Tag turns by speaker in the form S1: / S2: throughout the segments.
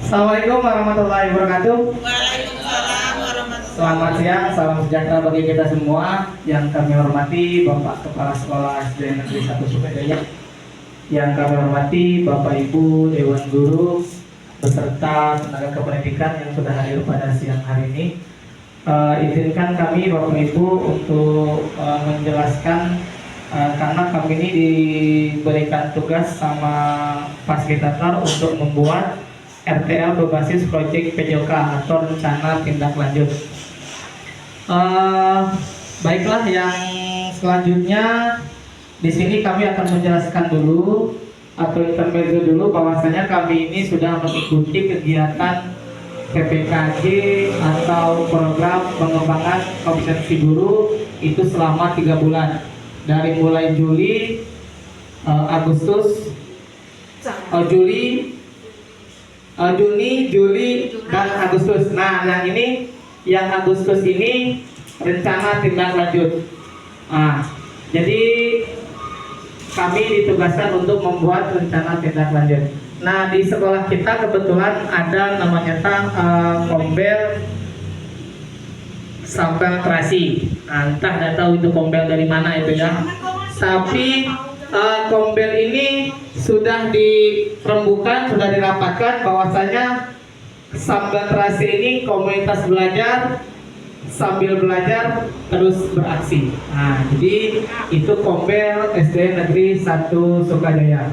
S1: Assalamualaikum warahmatullahi wabarakatuh.
S2: Waalaikumsalam warahmatullahi
S1: Selamat siang, salam sejahtera bagi kita semua. Yang kami hormati Bapak Kepala Sekolah SD Negeri 1 Sukajaya, yang kami hormati Bapak Ibu Dewan Guru beserta tenaga kependidikan yang sudah hadir pada siang hari ini. Izinkan kami Bapak Ibu untuk menjelaskan karena kami ini diberikan tugas sama fasilitator untuk membuat RTL berbasis proyek PJOK atau rencana tindak lanjut. Baiklah, yang selanjutnya di sini kami akan menjelaskan dulu atau intermezzo dulu bahwasanya kami ini sudah mengikuti kegiatan PPKG atau program pengembangan kompetensi guru itu selama 3 bulan, dari mulai Juli, Agustus, Juni, Juli, dan Agustus. Nah, yang Agustus ini rencana tindak lanjut. Jadi kami ditugaskan untuk membuat rencana tindak lanjut. Nah, di sekolah kita kebetulan ada namanya kombel sampel terasi. Entah nggak tahu itu kombel dari mana itu ya. Tapi kombel ini sudah dirembukan, sudah dirapatkan bahwasanya sampel terasi ini komunitas belajar sambil belajar terus beraksi. Nah, jadi itu kombel SD Negeri 1 Sukajaya.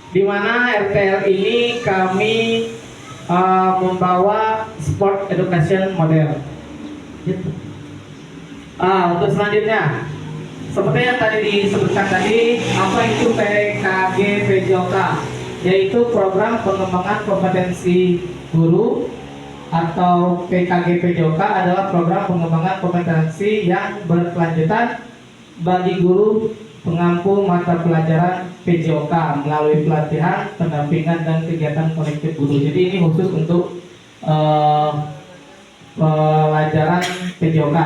S1: Di mana RTL ini kami membawa sport education model. Untuk selanjutnya, seperti yang tadi disebutkan tadi, apa itu PKG PJOK? Yaitu program pengembangan kompetensi guru, atau PKG PJOK adalah program pengembangan kompetensi yang berkelanjutan bagi guru pengampu mata pelajaran PJOK melalui pelatihan, pendampingan, dan kegiatan kolektif guru. Jadi ini khusus untuk pelajaran PJOK.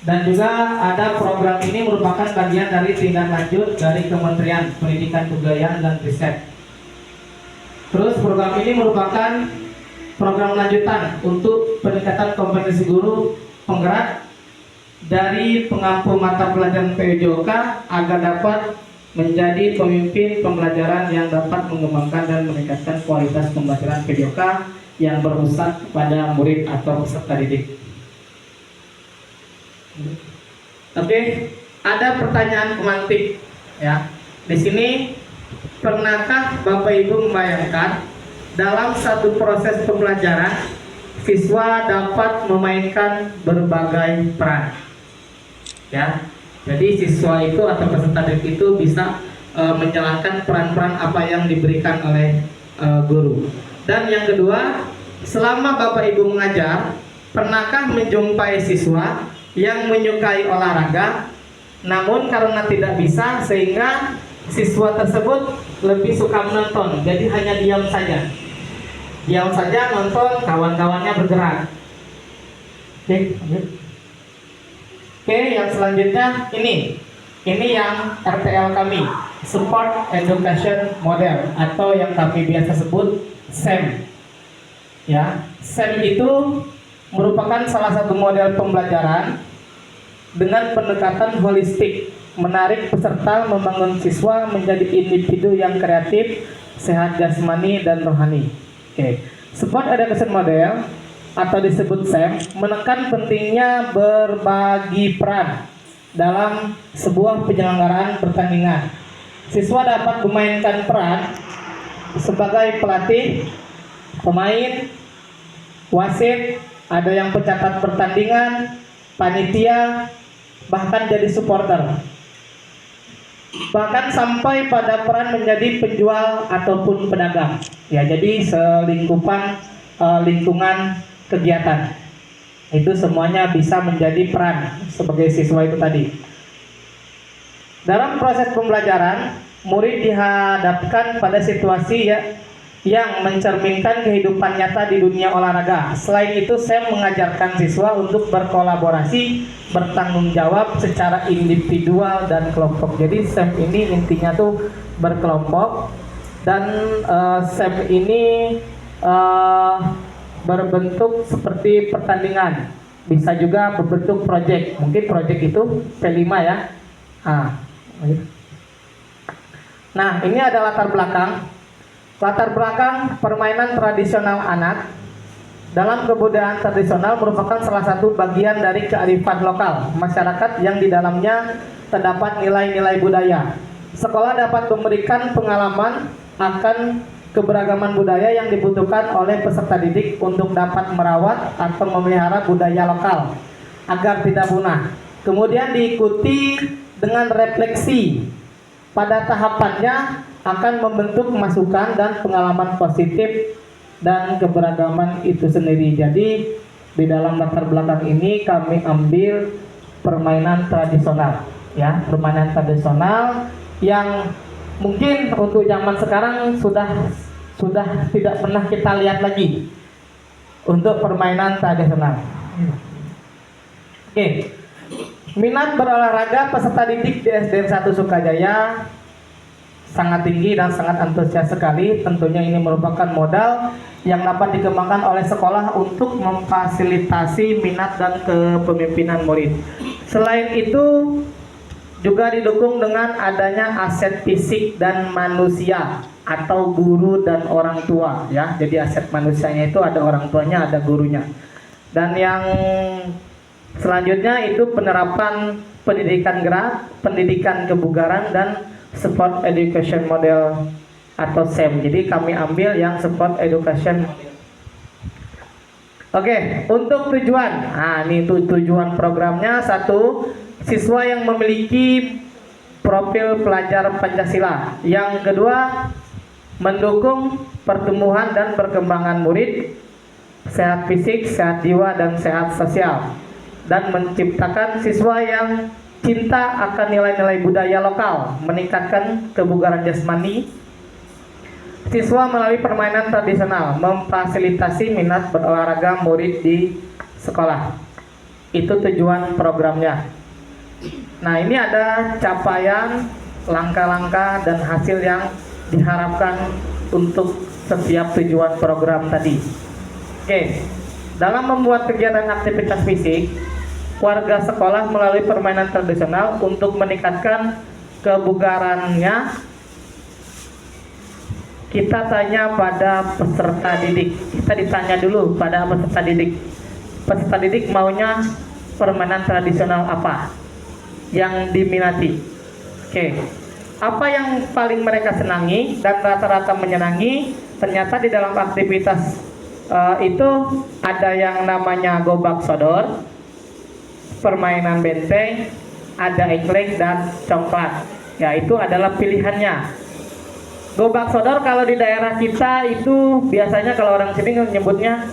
S1: Dan juga ada program ini merupakan bagian dari tindak lanjut dari Kementerian Pendidikan, Kebudayaan, dan Riset. Terus program ini merupakan program lanjutan untuk peningkatan kompetensi guru penggerak dari pengampu mata pelajaran PJOK agar dapat menjadi pemimpin pembelajaran yang dapat mengembangkan dan meningkatkan kualitas pembelajaran PJOK yang berpusat pada murid atau peserta didik. Oke, ada pertanyaan pemantik ya. Di sini, pernahkah Bapak Ibu membayangkan dalam satu proses pembelajaran siswa dapat memainkan berbagai peran? Ya, jadi siswa itu atau peserta didik itu bisa menjalankan peran-peran apa yang diberikan oleh guru. Dan yang kedua, selama Bapak Ibu mengajar, pernahkah menjumpai siswa yang menyukai olahraga, namun karena tidak bisa sehingga siswa tersebut lebih suka menonton, jadi hanya diam saja nonton, kawan-kawannya bergerak. Oke, yang selanjutnya ini yang RTL kami, Sport Education Model, atau yang kami biasa sebut SEM. Ya, SEM itu merupakan salah satu model pembelajaran dengan pendekatan holistik, menarik peserta, membangun siswa menjadi individu yang kreatif, sehat jasmani dan rohani. Oke. Sport Education Model atau disebut SEM menekan pentingnya berbagi peran dalam sebuah penyelenggaraan pertandingan. Siswa dapat memainkan peran sebagai pelatih, pemain, wasit, ada yang pencatat pertandingan, panitia, bahkan jadi supporter. Bahkan sampai pada peran menjadi penjual ataupun pedagang. Ya, jadi selingkupan lingkungan kegiatan. Itu semuanya bisa menjadi peran sebagai siswa itu tadi. Dalam proses pembelajaran, murid dihadapkan pada situasi yang mencerminkan kehidupan nyata di dunia olahraga. Selain itu, SEM mengajarkan siswa untuk berkolaborasi, bertanggung jawab secara individual dan kelompok. Jadi SEM ini intinya tuh berkelompok, Dan SEM ini berbentuk seperti pertandingan, bisa juga berbentuk project. Mungkin project itu P5 ya. Nah, ini ada latar belakang. Latar belakang permainan tradisional anak dalam kebudayaan tradisional merupakan salah satu bagian dari kearifan lokal masyarakat yang di dalamnya terdapat nilai-nilai budaya. Sekolah dapat memberikan pengalaman akan keberagaman budaya yang dibutuhkan oleh peserta didik untuk dapat merawat atau memelihara budaya lokal agar tidak punah. Kemudian diikuti dengan refleksi. Pada tahapannya akan membentuk masukan dan pengalaman positif dan keberagaman itu sendiri. Jadi di dalam latar belakang ini kami ambil permainan tradisional, ya, permainan tradisional yang mungkin untuk zaman sekarang sudah tidak pernah kita lihat lagi untuk permainan tradisional. Oke. Minat berolahraga peserta didik di SDN 1 Sukajaya sangat tinggi dan sangat antusias sekali. Tentunya ini merupakan modal yang dapat dikembangkan oleh sekolah untuk memfasilitasi minat dan kepemimpinan murid. Selain itu juga didukung dengan adanya aset fisik dan manusia atau guru dan orang tua, ya. Jadi aset manusianya itu ada orang tuanya, ada gurunya. Dan yang selanjutnya itu penerapan pendidikan gerak, pendidikan kebugaran, dan sport education model atau SEM. Jadi kami ambil yang sport education. Oke, untuk tujuan. Nah, ini tujuan programnya. Satu, siswa yang memiliki profil pelajar Pancasila. Yang kedua, mendukung pertumbuhan dan perkembangan murid, sehat fisik, sehat jiwa, dan sehat sosial, dan menciptakan siswa yang cinta akan nilai-nilai budaya lokal, meningkatkan kebugaran jasmani siswa melalui permainan tradisional, memfasilitasi minat berolahraga murid di sekolah. Itu tujuan programnya. Nah, ini ada capaian, langkah-langkah, dan hasil yang diharapkan untuk setiap tujuan program tadi. Oke, dalam membuat kegiatan aktivitas fisik, warga sekolah melalui permainan tradisional untuk meningkatkan kebugarannya. Kita tanya pada peserta didik. Kita ditanya dulu pada peserta didik. Peserta didik maunya permainan tradisional apa yang diminati? Oke. Apa yang paling mereka senangi dan rata-rata menyenangi? Ternyata di dalam aktivitas itu ada yang namanya gobak sodor, permainan benteng, ada engkleng, dan congklak. Ya, itu adalah pilihannya. Gobak sodor kalau di daerah kita itu biasanya kalau orang sini nyebutnya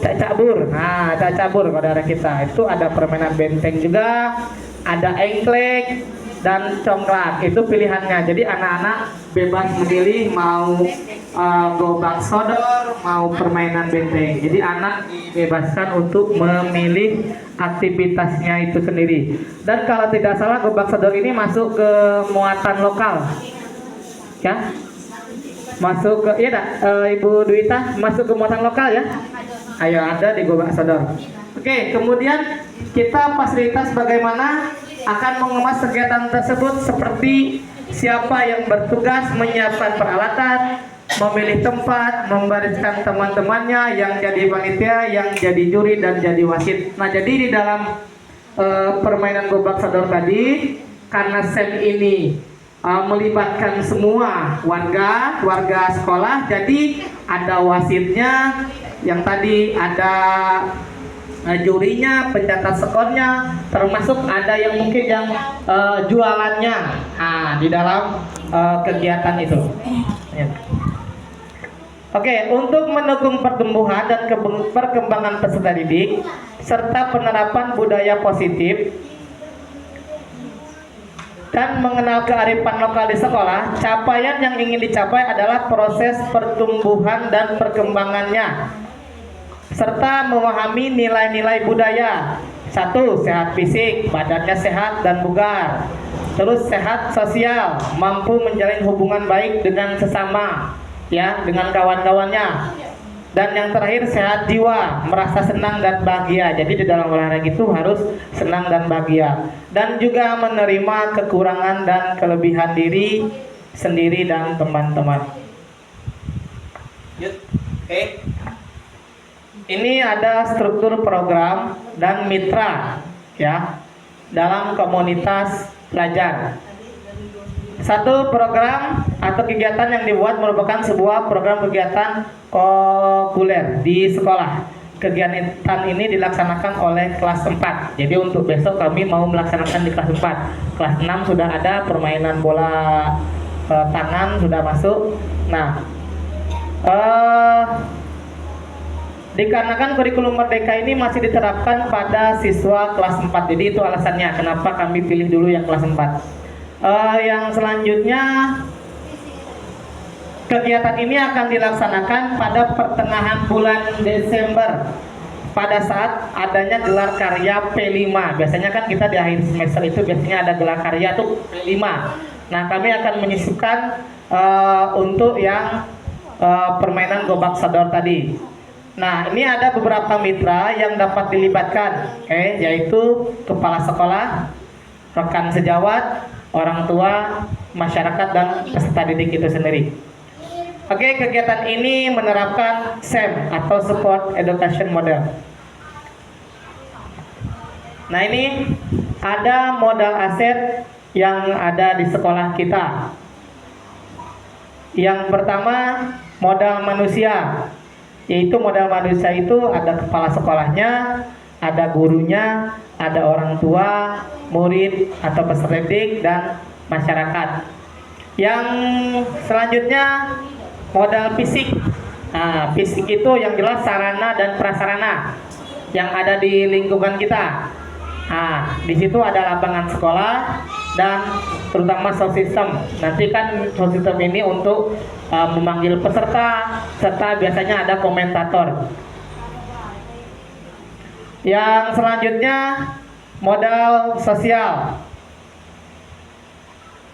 S1: cacabur. Nah, cacabur kalau daerah kita. Itu ada permainan benteng juga, ada engkleng dan congklak. Itu pilihannya. Jadi anak-anak bebas memilih mau gobak sodor, mau permainan benteng. Jadi anak dibebaskan untuk memilih aktivitasnya itu sendiri. Dan kalau tidak salah gobak sodor ini masuk ke muatan lokal, ya, masuk ke, iya tak, Ibu Dwita, masuk ke muatan lokal ya. Ayo, ada di gobak sodor. Oke, kemudian kita fasilitas bagaimana akan mengemas kegiatan tersebut, seperti siapa yang bertugas menyiapkan peralatan, memilih tempat, membariskan teman-temannya yang jadi panitia, yang jadi juri, dan jadi wasit. Nah, jadi di dalam permainan gobak sodor tadi, karena SEM ini melibatkan semua warga sekolah, jadi ada wasitnya, yang tadi ada jurinya, pencatat skornya, termasuk ada yang mungkin yang jualannya di dalam kegiatan itu. Ya. Oke, untuk mendukung pertumbuhan dan perkembangan peserta didik serta penerapan budaya positif dan mengenal kearifan lokal di sekolah, capaian yang ingin dicapai adalah proses pertumbuhan dan perkembangannya serta memahami nilai-nilai budaya. Satu, sehat fisik, badannya sehat dan bugar. Terus sehat sosial, mampu menjalin hubungan baik dengan sesama, ya, dengan kawan-kawannya. Dan yang terakhir sehat jiwa, merasa senang dan bahagia. Jadi di dalam olahraga itu harus senang dan bahagia. Dan juga menerima kekurangan dan kelebihan diri sendiri dan teman-teman. Oke. Ini ada struktur program dan mitra, ya, dalam komunitas pelajar. Satu program atau kegiatan yang dibuat merupakan sebuah program kegiatan populer di sekolah. Kegiatan ini dilaksanakan oleh kelas 4. Jadi untuk besok kami mau melaksanakan di kelas 4. Kelas 6 sudah ada permainan bola tangan sudah masuk. Nah, dikarenakan kurikulum Merdeka ini masih diterapkan pada siswa kelas 4. Jadi itu alasannya kenapa kami pilih dulu yang kelas 4. Yang selanjutnya, kegiatan ini akan dilaksanakan pada pertengahan bulan Desember pada saat adanya gelar karya P5. Biasanya kan kita di akhir semester itu biasanya ada gelar karya tuh P5. Nah, kami akan menyisipkan untuk yang permainan gobak sodor tadi. Nah, ini ada beberapa mitra yang dapat dilibatkan, yaitu kepala sekolah, rekan sejawat, orang tua, masyarakat, dan peserta didik itu sendiri. Oke, kegiatan ini menerapkan SEM atau Support Education Model. Nah, ini ada modal aset yang ada di sekolah kita. Yang pertama, modal manusia. Yaitu modal manusia itu ada kepala sekolahnya, ada gurunya, ada orang tua, murid atau peserta didik, dan masyarakat. Yang selanjutnya modal fisik. Nah, fisik itu yang jelas sarana dan prasarana yang ada di lingkungan kita. Nah, di situ ada lapangan sekolah dan terutama sound system. Nanti kan sound system ini untuk memanggil peserta serta biasanya ada komentator. Yang selanjutnya modal sosial.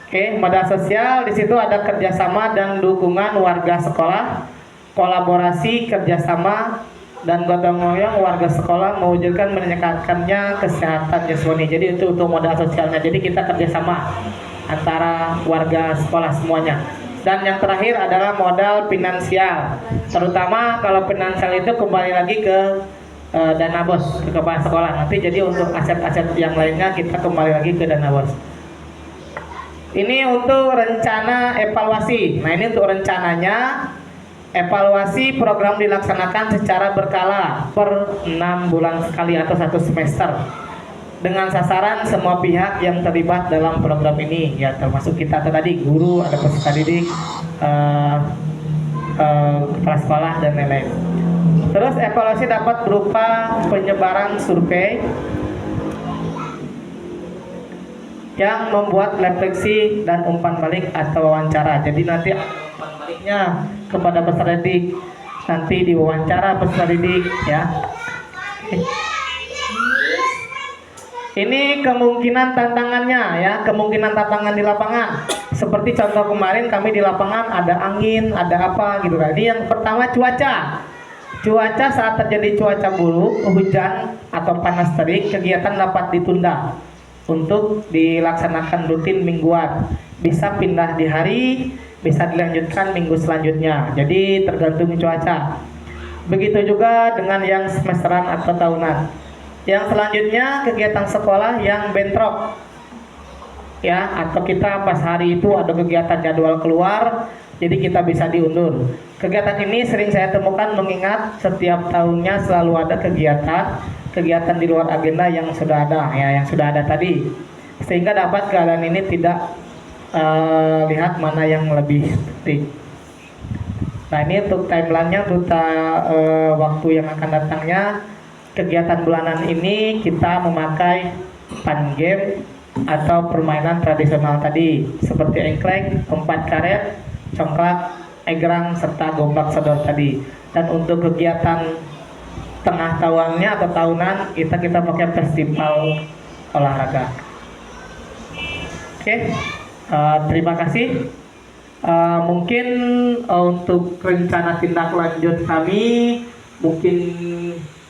S1: Oke, modal sosial di situ ada kerjasama dan dukungan warga sekolah, kolaborasi, kerjasama, dan gotong royong warga sekolah mewujudkan meningkatkannya kesehatan jasmani. Jadi itu untuk modal sosialnya. Jadi kita kerjasama antara warga sekolah semuanya. Dan yang terakhir adalah modal finansial. Terutama kalau finansial itu kembali lagi ke dana bos, ke kepala sekolah. Nanti jadi untuk aset-aset yang lainnya kita kembali lagi ke dana bos. Ini untuk rencana evaluasi. Nah, ini untuk rencananya. Evaluasi program dilaksanakan secara berkala per 6 bulan sekali atau 1 semester dengan sasaran semua pihak yang terlibat dalam program ini, ya termasuk kita tadi, guru, ada peserta didik, kepala sekolah, dan lain-lain. Terus evaluasi dapat berupa penyebaran survei yang membuat refleksi dan umpan balik atau wawancara. Jadi nanti umpan baliknya kepada peserta didik, nanti diwawancara peserta didik, ya. Ini kemungkinan tantangannya, ya, kemungkinan tantangan di lapangan. Seperti contoh kemarin kami di lapangan ada angin, ada apa gitu kan. Ini yang pertama cuaca. Cuaca saat terjadi cuaca buruk, hujan atau panas terik, kegiatan dapat ditunda untuk dilaksanakan rutin mingguan. Bisa pindah di hari, bisa dilanjutkan minggu selanjutnya. Jadi tergantung cuaca. Begitu juga dengan yang semesteran atau tahunan. Yang selanjutnya kegiatan sekolah yang bentrok, ya, atau kita pas hari itu ada kegiatan jadwal keluar, jadi kita bisa diundur. Kegiatan ini sering saya temukan mengingat setiap tahunnya selalu ada kegiatan di luar agenda yang sudah ada, ya, yang sudah ada tadi, sehingga dapat keadaan ini tidak lihat mana yang lebih penting. Nah, ini untuk timelinenya, untuk waktu yang akan datangnya. Kegiatan bulanan ini kita memakai fun game atau permainan tradisional tadi seperti engklek, 4 karet, congklak, egrang, serta gombak sodor tadi. Dan untuk kegiatan tengah tahunnya atau tahunan kita pakai festival olahraga. Oke, terima kasih. Mungkin untuk rencana tindak lanjut kami mungkin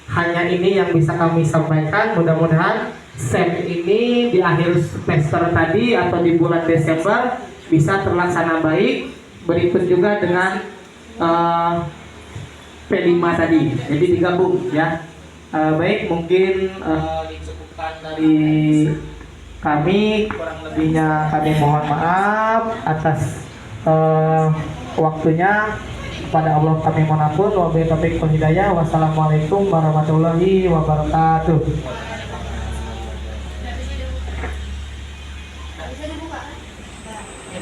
S1: hanya ini yang bisa kami sampaikan. Mudah-mudahan SEM ini di akhir semester tadi atau di bulan Desember bisa terlaksana baik. Berikut juga dengan P5 tadi, jadi digabung ya. Baik, mungkin dicukupkan dari kami, kurang lebihnya kami mohon maaf atas waktunya. Pada Allah kami mohon ampun. Wabillahi taufiq wal hidayah. Wassalamualaikum warahmatullahi wabarakatuh.